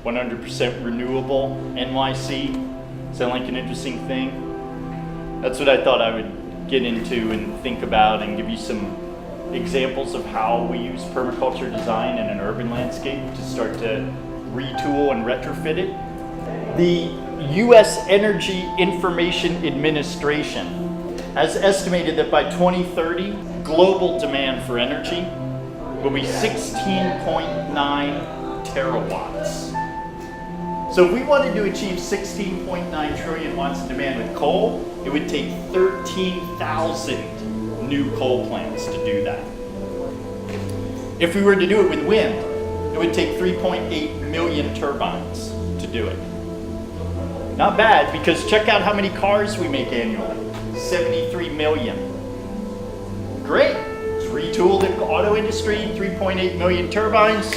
100% renewable NYC. Sound like an interesting thing? That's what I thought I would get into and think about and give you some examples of how we use permaculture design in an urban landscape to start to retool and retrofit it. The U.S. Energy Information Administration has estimated that by 2030, global demand for energy will be 16.9 terawatts. So if we wanted to achieve 16.9 trillion watts of demand with coal, it would take 13,000 new coal plants to do that. If we were to do it with wind, it would take 3.8 million turbines to do it. Not bad, because check out how many cars we make annually. 73 million. Great. Let's retool the auto industry, 3.8 million turbines.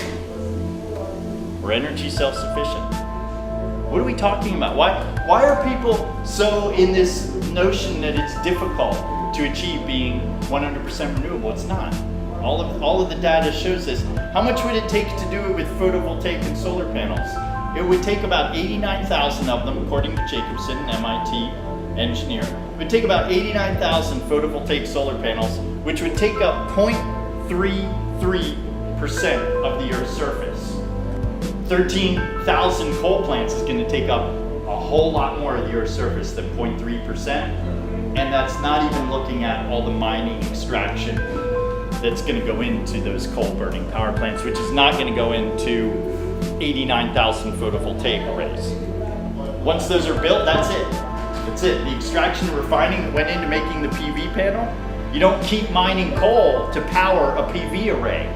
We're energy self-sufficient. What are we talking about? Why are people so in this notion that it's difficult to achieve being 100% renewable? It's not. All of the data shows this. How much would it take to do it with photovoltaic and solar panels? It would take about 89,000 of them, according to Jacobson, an MIT engineer. It would take about 89,000 photovoltaic solar panels, which would take up 0.33% of the Earth's surface. 13,000 coal plants is going to take up a whole lot more of the Earth's surface than 0.3%. And that's not even looking at all the mining extraction that's going to go into those coal burning power plants, which is not going to go into 89,000 photovoltaic arrays. Once those are built, that's it. That's it. The extraction and refining that went into making the PV panel, you don't keep mining coal to power a PV array.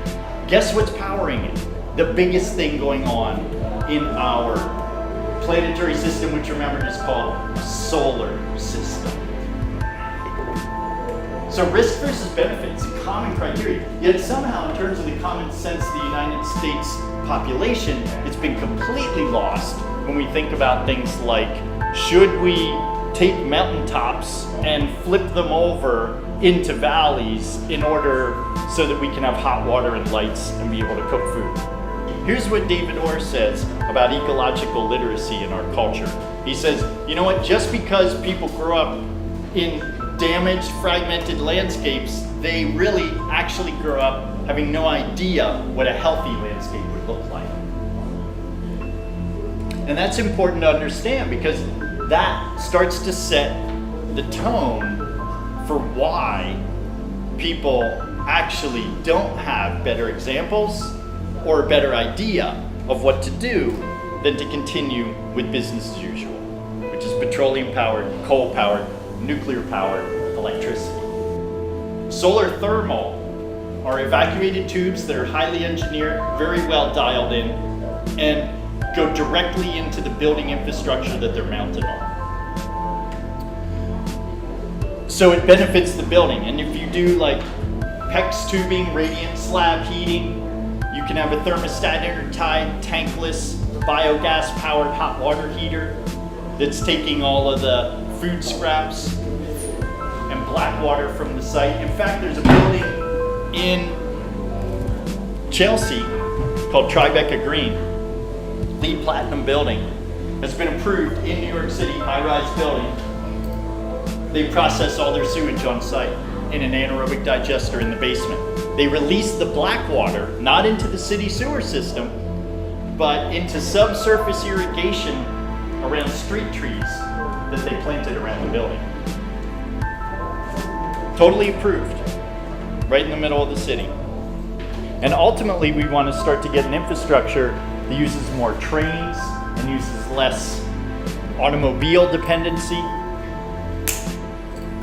Guess what's powering it? The biggest thing going on in our planetary system, which remember is called solar system. So risk versus benefits, a common criteria. Yet somehow, in terms of the common sense of the United States population, it's been completely lost when we think about things like, should we take mountaintops and flip them over into valleys in order so that we can have hot water and lights and be able to cook food? Here's what David Orr says about ecological literacy in our culture. He says, you know what, just because people grow up in damaged, fragmented landscapes, they really actually grow up having no idea what a healthy landscape would look like. And that's important to understand, because that starts to set the tone for why people actually don't have better examples or a better idea of what to do than to continue with business as usual, which is petroleum-powered, coal-powered, nuclear-powered electricity. Solar thermal are evacuated tubes that are highly engineered, very well dialed in, and go directly into the building infrastructure that they're mounted on. So it benefits the building. And if you do like PEX tubing, radiant slab heating, you can have a thermostat intertied, tankless, biogas-powered hot water heater that's taking all of the food scraps and black water from the site. In fact, there's a building in Chelsea called Tribeca Green. LEED Platinum building has been approved in New York City, high-rise building. They process all their sewage on site in an anaerobic digester in the basement. They release the black water, not into the city sewer system, but into subsurface irrigation around street trees that they planted around the building. Totally approved, right in the middle of the city. And ultimately, we want to start to get an infrastructure that uses more trains and uses less automobile dependency,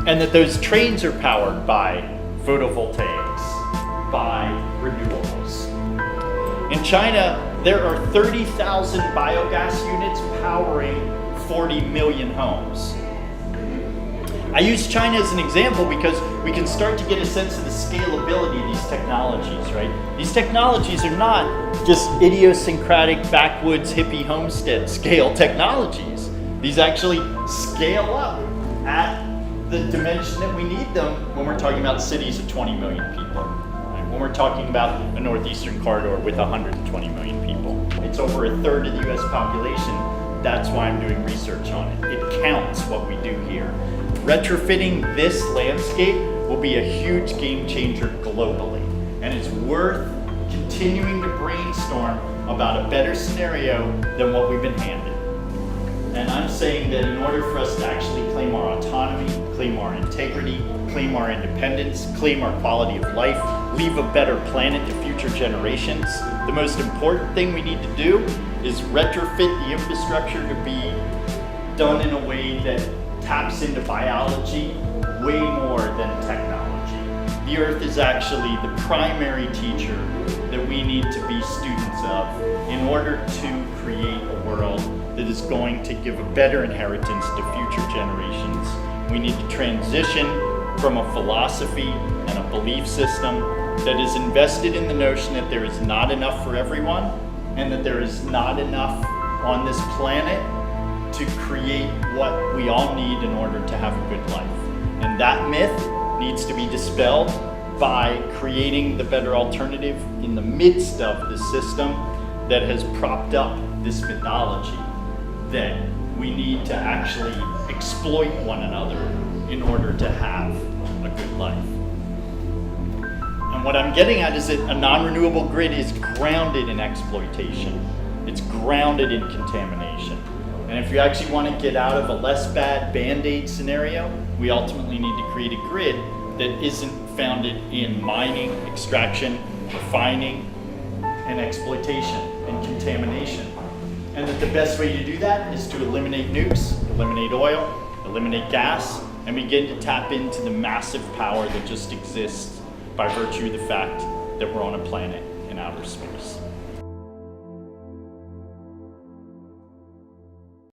and that those trains are powered by photovoltaics, by renewables. In China, there are 30,000 biogas units powering 40 million homes. I use China as an example because we can start to get a sense of the scalability of these technologies, right? These technologies are not just idiosyncratic backwoods hippie homestead scale technologies. These actually scale up at the dimension that we need them when we're talking about cities of 20 million people. Right? when we're talking about a northeastern corridor with 120 million people. It's over a third of the US population. That's why I'm doing research on it. It counts what we do here. Retrofitting this landscape will be a huge game changer globally, and it's worth continuing to brainstorm about a better scenario than what we've been handed. And I'm saying that in order for us to actually claim our autonomy, claim our integrity, claim our independence, claim our quality of life, leave a better planet to future generations, the most important thing we need to do is retrofit the infrastructure to be done in a way that taps into biology way more than technology. The Earth is actually the primary teacher that we need to be students of in order to create a world that is going to give a better inheritance to future generations. We need to transition from a philosophy and a belief system that is invested in the notion that there is not enough for everyone and that there is not enough on this planet to create what we all need in order to have a good life. And that myth needs to be dispelled by creating the better alternative in the midst of the system that has propped up this mythology that we need to actually exploit one another in order to have a good life. And what I'm getting at is that a non-renewable grid is grounded in exploitation. It's grounded in contamination. And if you actually want to get out of a less bad Band-Aid scenario, we ultimately need to create a grid that isn't founded in mining, extraction, refining, and exploitation and contamination. And that the best way to do that is to eliminate nukes, eliminate oil, eliminate gas, and begin to tap into the massive power that just exists by virtue of the fact that we're on a planet in outer space.